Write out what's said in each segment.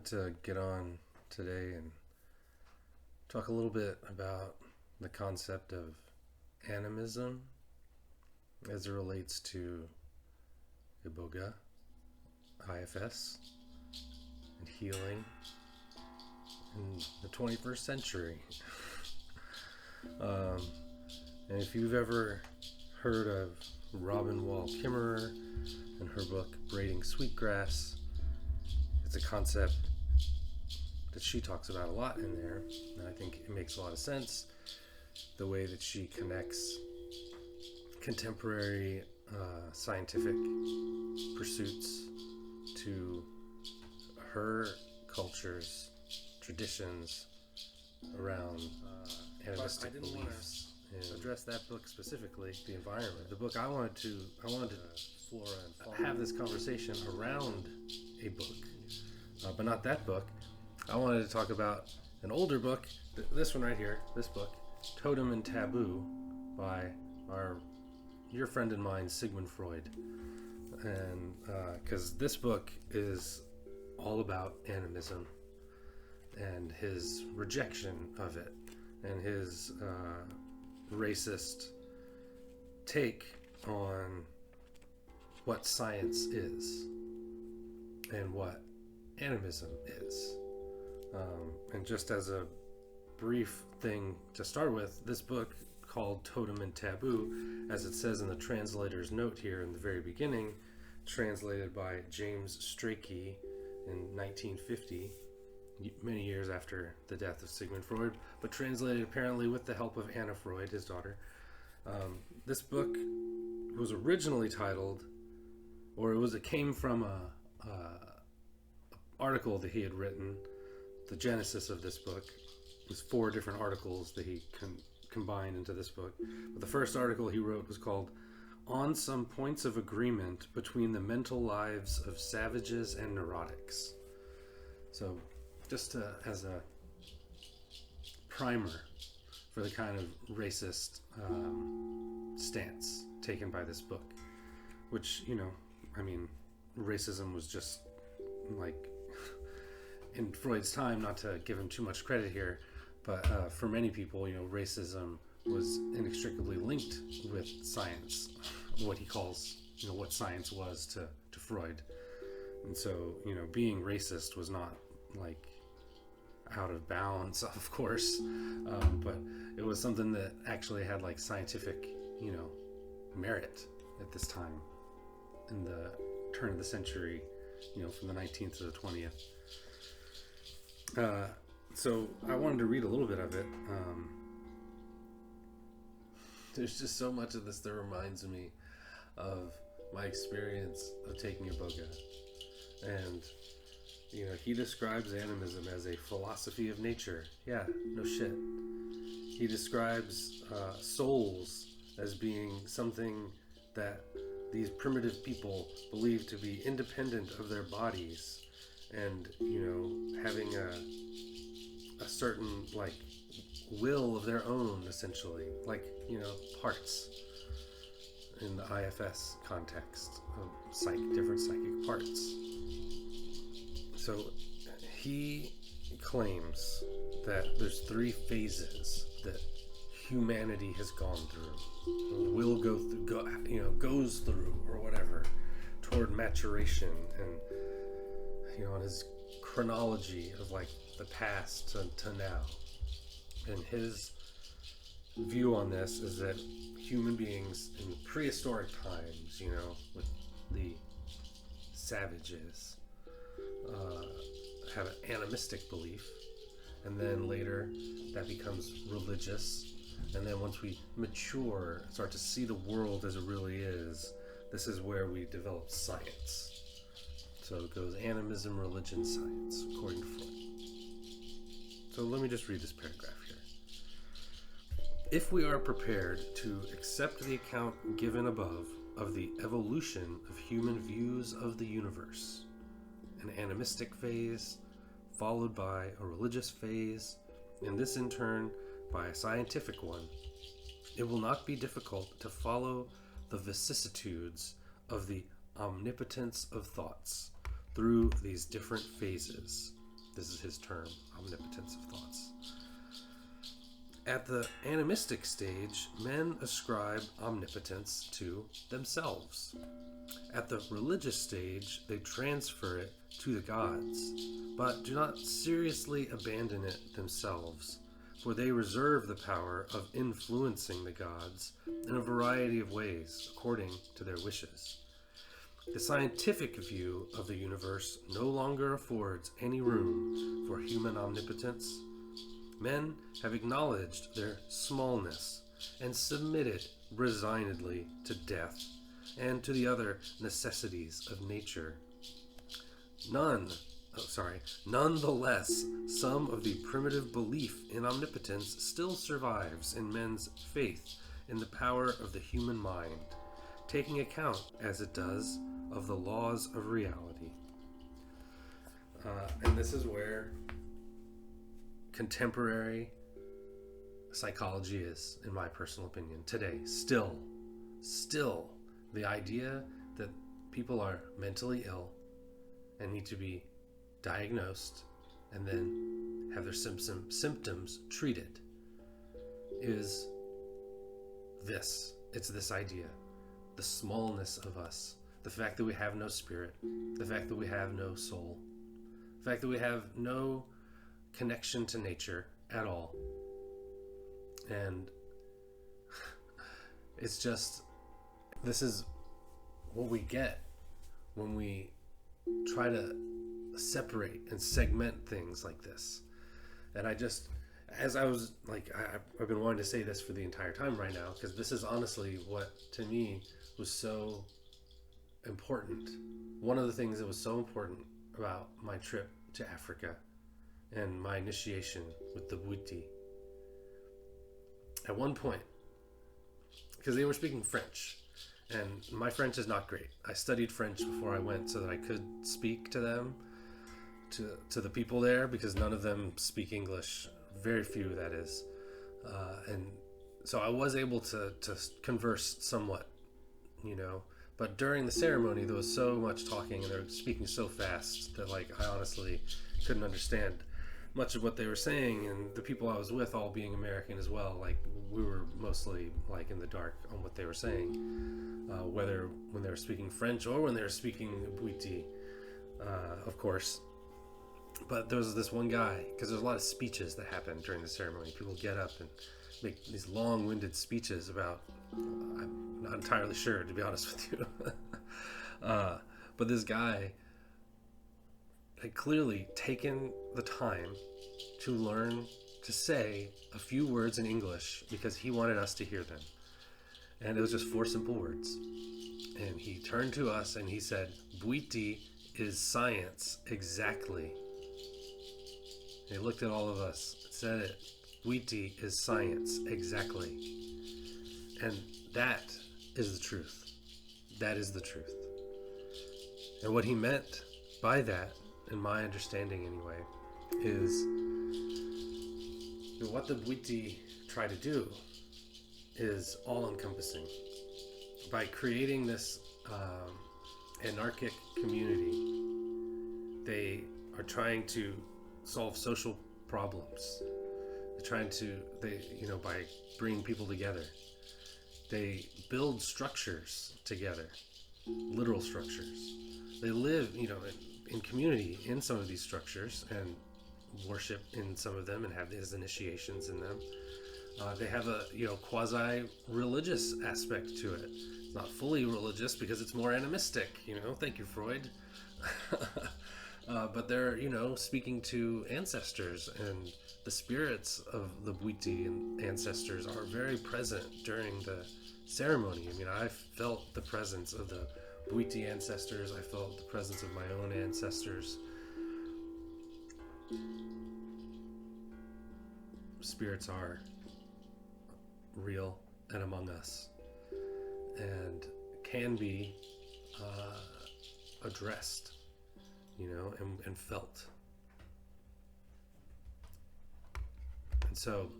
wanted to get on today and talk a little bit about the concept of animism as it relates to Iboga, IFS, and healing in the 21st century. And if you've ever heard of Robin Wall Kimmerer and her book Braiding Sweetgrass, it's a concept that she talks about a lot in there, and I think it makes a lot of sense the way that she connects contemporary scientific pursuits to her culture's traditions around animistic beliefs. And address that book specifically, the environment. The book I wanted to flora and have this conversation around a book, but not that book. I wanted to talk about an older book, this one right here, this book, Totem and Taboo, by your friend and mine, Sigmund Freud. And because this book is all about animism and his rejection of it and his racist take on what science is and what animism is. And just as a brief thing to start with, this book called Totem and Taboo, as it says in the translator's note here in the very beginning, translated by James Strachey in 1950, many years after the death of Sigmund Freud, but translated apparently with the help of Anna Freud, his daughter. This book was originally titled, it came from a article that he had written. The genesis of this book was 4 different articles that he combined into this book. But the first article he wrote was called "On Some Points of Agreement Between the Mental Lives of Savages and Neurotics." So just as a primer for the kind of racist stance taken by this book, which, racism was just like, in Freud's time, not to give him too much credit here, but for many people, racism was inextricably linked with science, what he calls, what science was to Freud. And so, being racist was not like out of bounds, of course, but it was something that actually had like scientific, merit at this time in the turn of the century, from the 19th to the 20th. So I wanted to read a little bit of it. There's just so much of this that reminds me of my experience of taking Iboga. And, he describes animism as a philosophy of nature. Yeah, no shit. He describes souls as being something that these primitive people believe to be independent of their bodies, and having a certain like will of their own, essentially, like parts in the IFS context of different psychic parts. So he claims that there's 3 phases that humanity has gone through, will go through, goes through, or whatever, toward maturation, and on his chronology of like the past to now. And his view on this is that human beings in prehistoric times, with the savages, have an animistic belief, and then later that becomes religious, and then once we mature, start to see the world as it really is, this is where we develop science. So it goes animism, religion, science, according to Freud. So let me just read this paragraph here. If we are prepared to accept the account given above of the evolution of human views of the universe, an animistic phase, followed by a religious phase, and this in turn by a scientific one, it will not be difficult to follow the vicissitudes of the omnipotence of thoughts through these different phases This is his term, omnipotence of thoughts. At the animistic stage, men ascribe omnipotence to themselves. At the religious stage, they transfer it to the gods, but do not seriously abandon it themselves, for they reserve the power of influencing the gods in a variety of ways according to their wishes. The scientific view of the universe no longer affords any room for human omnipotence. Men have acknowledged their smallness and submitted resignedly to death and to the other necessities of nature. Nonetheless, some of the primitive belief in omnipotence still survives in men's faith in the power of the human mind, taking account, as it does, of the laws of reality. And this is where contemporary psychology is, in my personal opinion, today. Still, the idea that people are mentally ill and need to be diagnosed and then have their symptoms treated is this. It's this idea. The smallness of us. The fact that we have no spirit. The fact that we have no soul. The fact that we have no connection to nature at all. And it's just, this is what we get when we try to separate and segment things like this. And I just, as I was like, I've been wanting to say this for the entire time right now, because this is honestly what to me was so important. One of the things that was so important about my trip to Africa and my initiation with the Bwiti. At one point, because they were speaking French, and my French is not great. I studied French before I went so that I could speak to them, to the people there, because none of them speak English. Very few, that is. And so I was able to converse somewhat, you know. But during the ceremony, there was so much talking, and they were speaking so fast that, like, I honestly couldn't understand much of what they were saying. And the people I was with, all being American as well, like, we were mostly, like, in the dark on what they were saying, whether when they were speaking French or when they were speaking Bwiti, of course. But there was this one guy, because there's a lot of speeches that happen during the ceremony. People get up and make these long-winded speeches about, I'm not entirely sure, to be honest with you. But this guy had clearly taken the time to learn to say a few words in English because he wanted us to hear them. And it was just 4 simple words. And he turned to us and he said, "Bwiti is science, exactly." He looked at all of us and said it. Bwiti is science, exactly. And that is the truth. That is the truth. And what he meant by that, in my understanding anyway, is that what the Bwiti try to do is all-encompassing. By creating this anarchic community, they are trying to solve social problems. They're trying to, by bringing people together. They build structures together, literal structures. They live, in community in some of these structures and worship in some of them and have these initiations in them. They have a, quasi-religious aspect to it. It's not fully religious because it's more animistic, Thank you, Freud. But they're, speaking to ancestors, and the spirits of the Bwiti and ancestors are very present during the ceremony. I mean, I felt the presence of the Bwiti ancestors. I felt the presence of my own ancestors. Spirits are real and among us, and can be addressed, and felt. And so,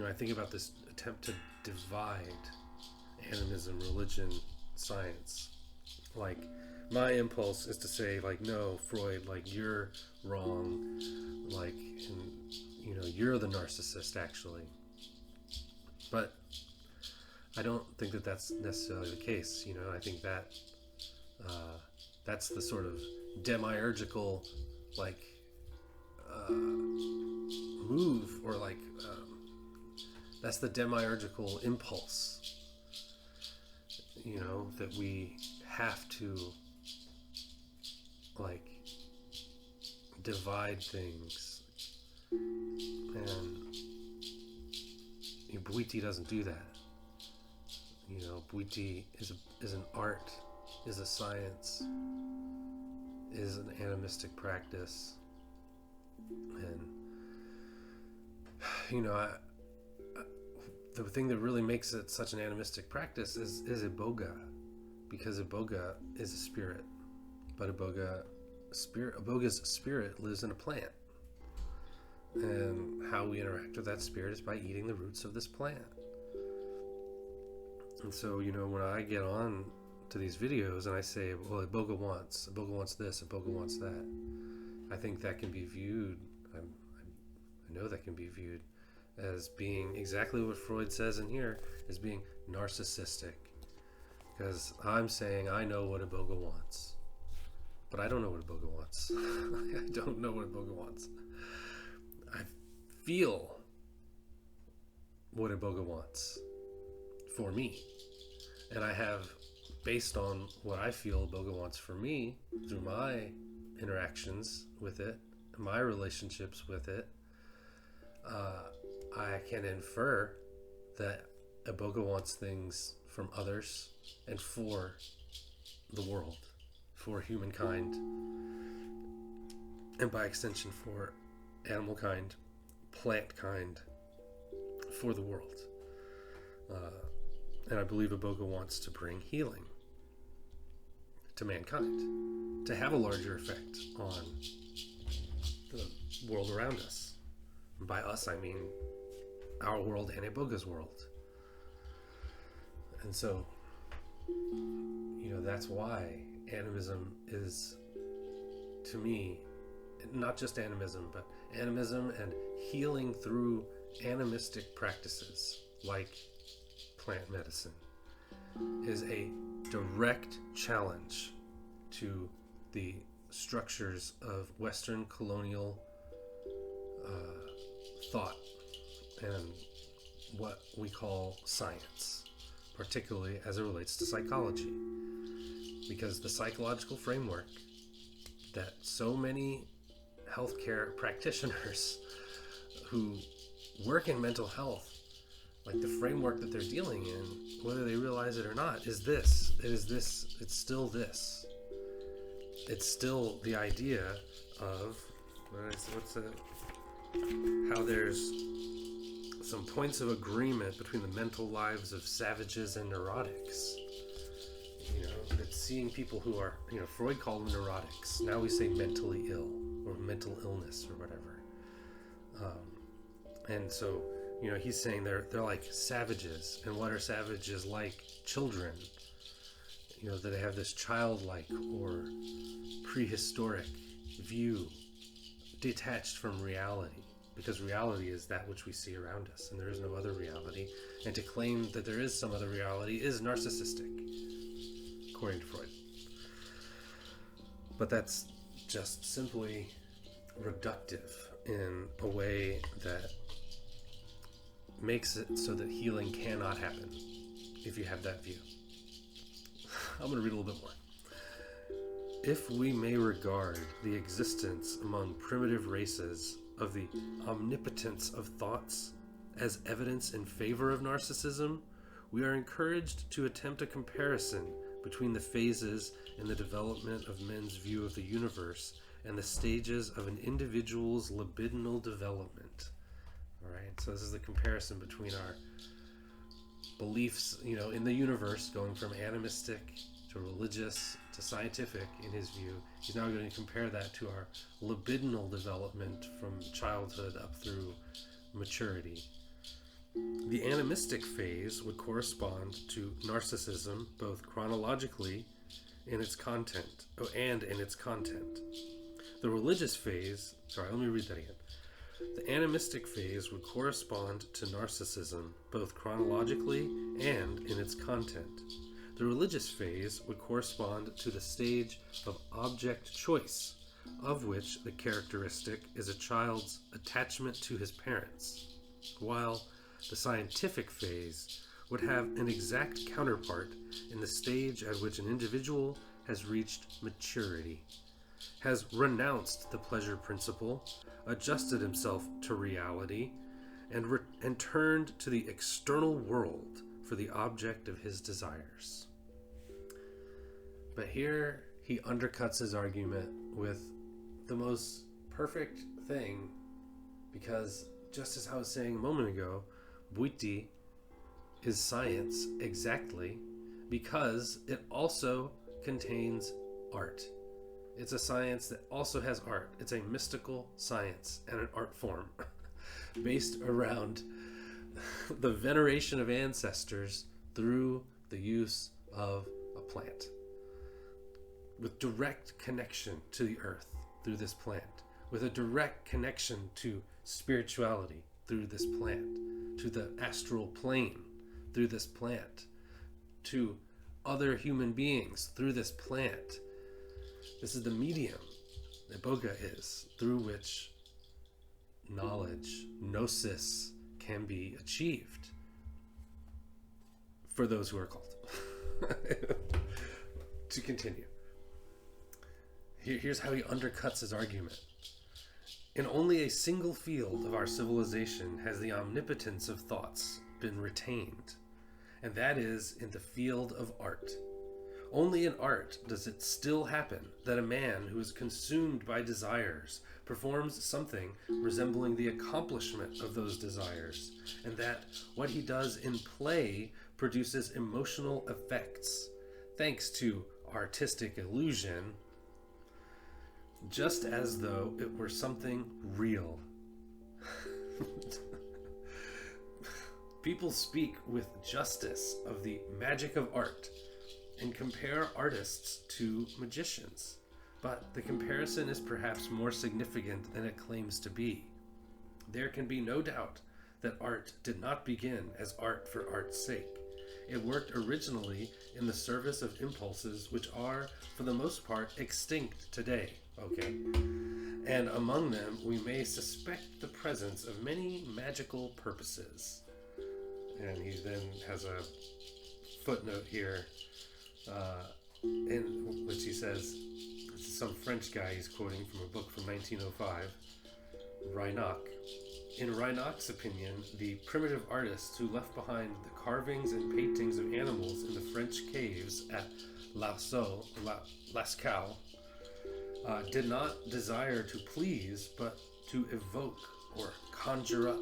I think about this attempt to divide animism, religion, science. Like, my impulse is to say, like, no, Freud, like, you're wrong, like, and, you know, you're the narcissist, actually. But I don't think that that's necessarily the case. You know, I think that that's the sort of demiurgical, like, move, or like, that's the demiurgical impulse, you know, that we have to, like, divide things. And Bwiti doesn't do that. You know, Bwiti is an art, is a science, is an animistic practice. And, you know, the thing that really makes it such an animistic practice is iboga, because iboga is a spirit, but iboga's spirit lives in a plant, and how we interact with that spirit is by eating the roots of this plant. And so, you know, when I get on to these videos and I say, well, iboga wants this, iboga wants that, I think that can be viewed, I know that can be viewed as being exactly what Freud says in here, as being narcissistic. Because I'm saying I know what iboga wants, but I don't know what iboga wants. I don't know what iboga wants. I feel what iboga wants for me. And I have, based on what I feel iboga wants for me, through my interactions with it, my relationships with it, I can infer that iboga wants things from others and for the world, for humankind, and by extension for animal kind, plant kind, for the world. And I believe iboga wants to bring healing to mankind, to have a larger effect on the world around us. And by us, I mean our world and iboga's world. And so, you know, that's why animism is, to me, not just animism, but animism and healing through animistic practices like plant medicine is a direct challenge to the structures of Western colonial thought and what we call science, particularly as it relates to psychology. Because the psychological framework that so many healthcare practitioners who work in mental health, like the framework that they're dealing in, whether they realize it or not, is this. It's still this. It's still the idea of, how there's some points of agreement between the mental lives of savages and neurotics. You know, it's seeing people who are, you know, Freud called them neurotics. Now we say mentally ill or mental illness or whatever. And so, you know, he's saying they're like savages. And what are savages like? Children. You know, that they have this childlike or prehistoric view, detached from reality, because reality is that which we see around us, and there is no other reality. And to claim that there is some other reality is narcissistic, according to Freud. But that's just simply reductive in a way that makes it so that healing cannot happen if you have that view. I'm going to read a little bit more. If we may regard the existence among primitive races of the omnipotence of thoughts as evidence in favor of narcissism, we are encouraged to attempt a comparison between the phases in the development of men's view of the universe and the stages of an individual's libidinal development. All right, so this is the comparison between our beliefs, you know, in the universe, going from animistic to religious to scientific in his view. He's now going to compare that to our libidinal development from childhood up through maturity. The animistic phase would correspond to narcissism both chronologically in its content. Oh, and in its content. The religious phase, let me read that again. The animistic phase would correspond to narcissism, both chronologically and in its content. The religious phase would correspond to the stage of object choice, of which the characteristic is a child's attachment to his parents, while the scientific phase would have an exact counterpart in the stage at which an individual has reached maturity, has renounced the pleasure principle, adjusted himself to reality, and turned to the external world for the object of his desires. But here he undercuts his argument with the most perfect thing, because just as I was saying a moment ago, Buiti is science exactly because it also contains art. It's a science that also has art. It's a mystical science and an art form based around the veneration of ancestors through the use of a plant, with direct connection to the earth through this plant, with a direct connection to spirituality through this plant, to the astral plane through this plant, to other human beings through this plant. This is the medium that Boga is, through which knowledge, gnosis, can be achieved for those who are called. To continue. Here's how he undercuts his argument. In only a single field of our civilization has the omnipotence of thoughts been retained, and that is in the field of art. Only in art does it still happen that a man who is consumed by desires performs something resembling the accomplishment of those desires, and that what he does in play produces emotional effects, thanks to artistic illusion, just as though it were something real. People speak with justice of the magic of art and compare artists to magicians, but the comparison is perhaps more significant than it claims to be. There can be no doubt that art did not begin as art for art's sake. It worked originally in the service of impulses which are, for the most part, extinct today. Okay. And among them, we may suspect the presence of many magical purposes. And he then has a footnote here, in which he says, this is some French guy he's quoting from a book from 1905, Reinach. In Reinach's opinion, the primitive artists who left behind the carvings and paintings of animals in the French caves at Lascaux, did not desire to please, but to evoke or conjure up.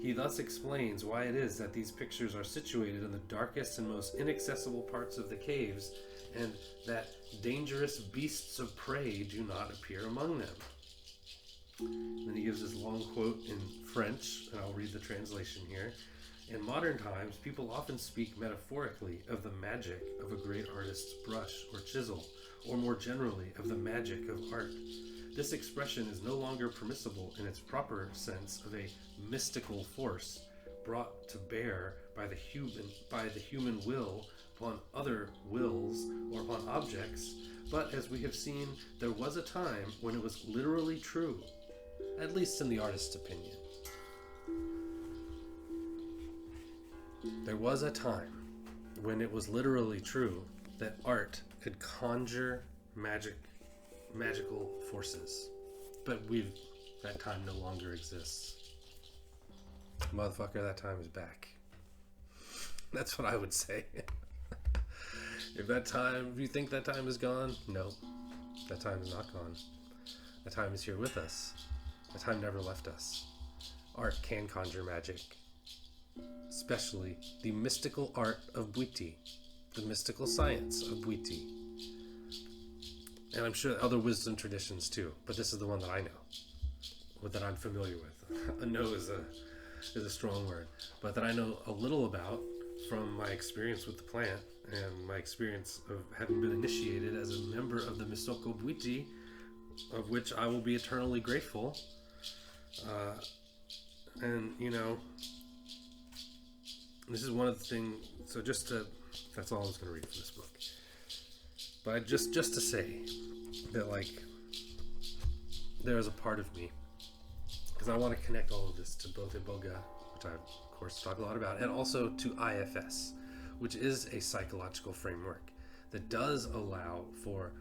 He thus explains why it is that these pictures are situated in the darkest and most inaccessible parts of the caves, and that dangerous beasts of prey do not appear among them. Then he gives this long quote in French, and I'll read the translation here. In modern times, people often speak metaphorically of the magic of a great artist's brush or chisel, or more generally of the magic of art. This expression is no longer permissible in its proper sense of a mystical force brought to bear by the human will upon other wills or upon objects, but as we have seen, there was a time when it was literally true, at least in the artist's opinion. There was a time when it was literally true that art could conjure magical forces, but that time no longer exists. Motherfucker, that time is back. That's what I would say. If you think that time is gone, no, that time is not gone. That time is here with us. That time never left us. Art can conjure magic, especially the mystical art of Buiti, the mystical science of Buiti. And I'm sure other wisdom traditions too, but this is the one that I know, that I'm familiar with. Know is a strong word, but that I know a little about from my experience with the plant and my experience of having been initiated as a member of the Misoko Bwiti, of which I will be eternally grateful. And, you know, this is one of the things, so that's all I was going to read from this book. But just to say that, like, there is a part of me, because I want to connect all of this to both Iboga, which I, of course, talk a lot about, and also to IFS, which is a psychological framework that does allow for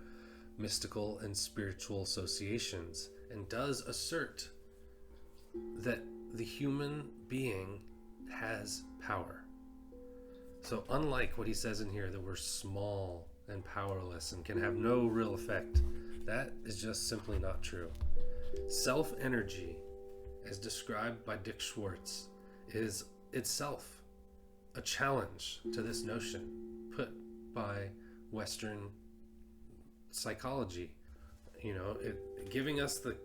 mystical and spiritual associations and does assert that the human being has power. So unlike what he says in here, that we're small and powerless and can have no real effect, that is just simply not true. Self-energy, as described by Dick Schwartz, is itself a challenge to this notion put by Western psychology. You know, giving us the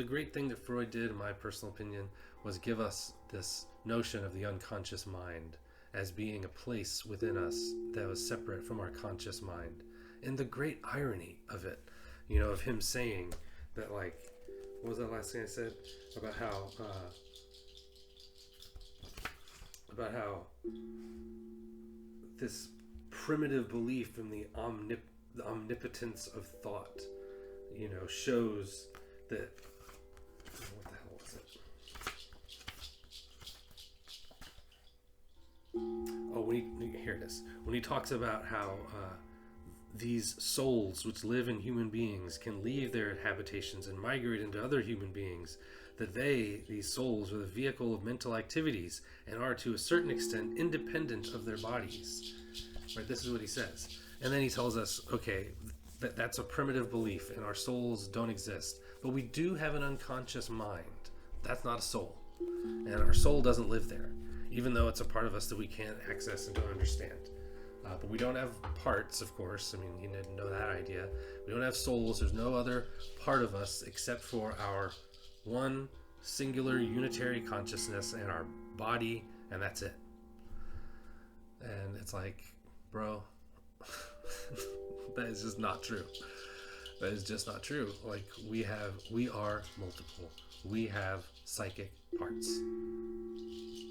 great thing that Freud did, in my personal opinion, was give us this notion of the unconscious mind as being a place within us that was separate from our conscious mind. And the great irony of it, you know, of him saying that, like, what was that last thing I said? About how this primitive belief in the omnipotence of thought, you know, shows that, what the hell was it? Oh, here it is. When he talks about how these souls which live in human beings can leave their habitations and migrate into other human beings, that these souls, are the vehicle of mental activities and are to a certain extent independent of their bodies. Right? This is what he says. And then he tells us, okay, that's a primitive belief and our souls don't exist. But we do have an unconscious mind. That's not a soul. And our soul doesn't live there, even though it's a part of us that we can't access and don't understand. But we don't have parts, of course. I mean, he didn't know that idea. We don't have souls. There's no other part of us except for our one singular unitary consciousness and our body, and that's it. And it's like, bro, that is just not true. That is just not true. Like, we are multiple. We have psychic parts.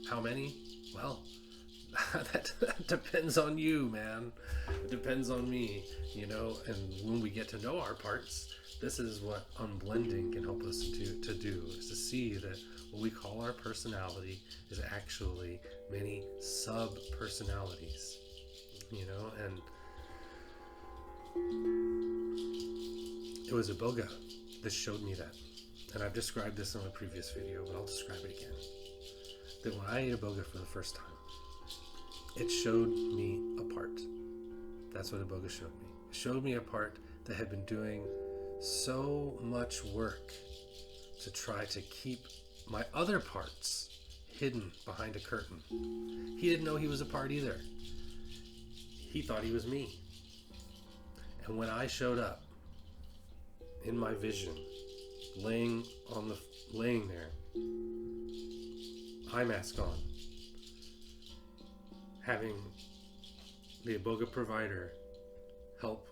How many? Well, that depends on you, man. It depends on me, you know. And when we get to know our parts, this is what unblending can help us to do, is to see that what we call our personality is actually many sub-personalities, you know. And it was Iboga that showed me that. And I've described this in a previous video, but I'll describe it again. That when I ate Iboga for the first time, it showed me a part. That's what Iboga showed me. It showed me a part that had been doing so much work to try to keep my other parts hidden behind a curtain. He didn't know he was a part either. He thought he was me. And when I showed up in my vision, laying there, eye mask on, having the Iboga provider help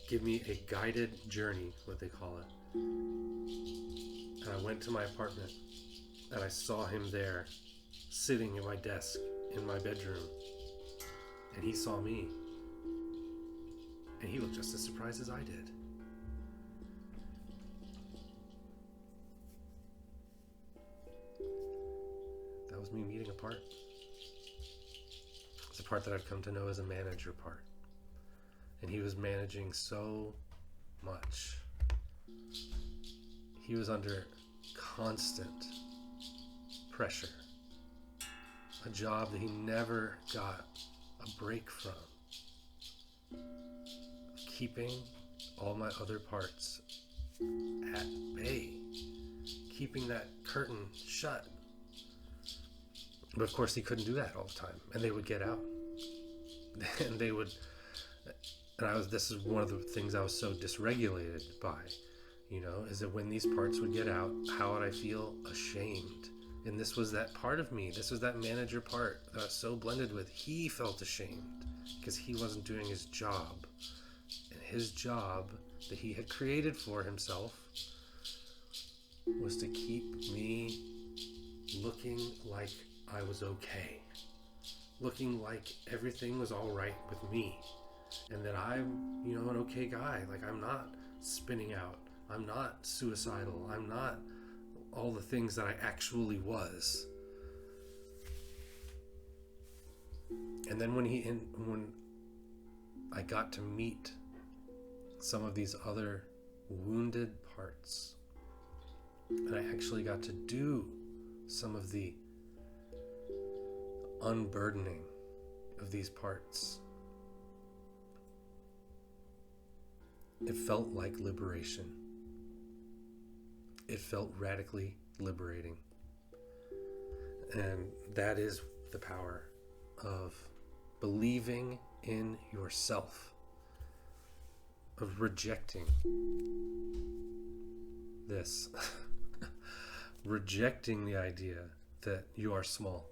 give me a guided journey, what they call it. And I went to my apartment and I saw him there sitting at my desk in my bedroom, and he saw me, and he looked just as surprised as I did. That was me meeting a part. It's a part that I've come to know as a manager part. And he was managing so much. He was under constant pressure. A job that he never got a break from. Keeping all my other parts at bay. Keeping that curtain shut. But of course he couldn't do that all the time. And they would get out. And they would... And this is one of the things I was so dysregulated by, you know, is that when these parts would get out, how would I feel? Ashamed. And this was that part of me. This was that manager part that I was so blended with. He felt ashamed because he wasn't doing his job. And his job that he had created for himself was to keep me looking like I was okay. Looking like everything was all right with me. And that I'm, an okay guy. Like, I'm not spinning out. I'm not suicidal. I'm not all the things that I actually was. And then when I got to meet some of these other wounded parts, and I actually got to do some of the unburdening of these parts, it felt like liberation. It felt radically liberating. And that is the power of believing in yourself, of rejecting this, rejecting the idea that you are small,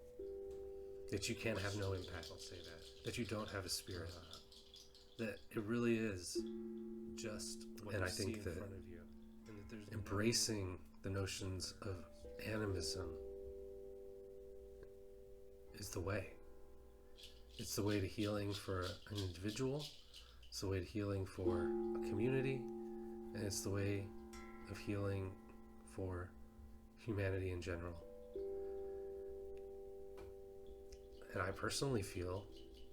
that you can have no impact, I'll say that you don't have a spirit, that it really is just what you see in front of you. Embracing the notions of animism is the way. It's the way to healing for an individual, it's the way to healing for a community, and it's the way of healing for humanity in general. And I personally feel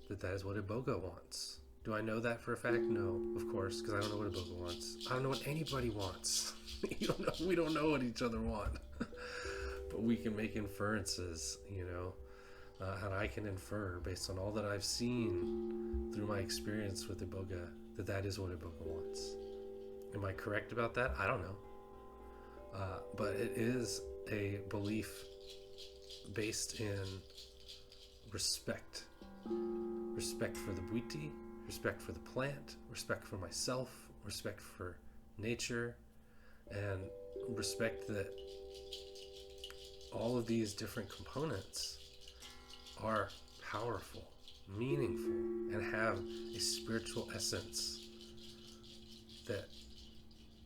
that that is what Iboga wants. Do I know that for a fact? No, of course, because I don't know what Iboga wants. I don't know what anybody wants. We don't know what each other want. But we can make inferences, and I can infer based on all that I've seen through my experience with Iboga that that is what Iboga wants. Am I correct about that? I don't know. But it is a belief based in respect. Respect for the Bwiti, respect for the plant, respect for myself, respect for nature, and respect that all of these different components are powerful, meaningful, and have a spiritual essence that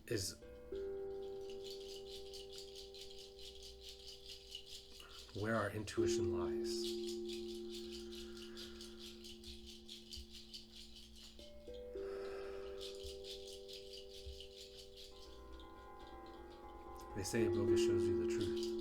is where our intuition lies. They say Iboga shows you the truth.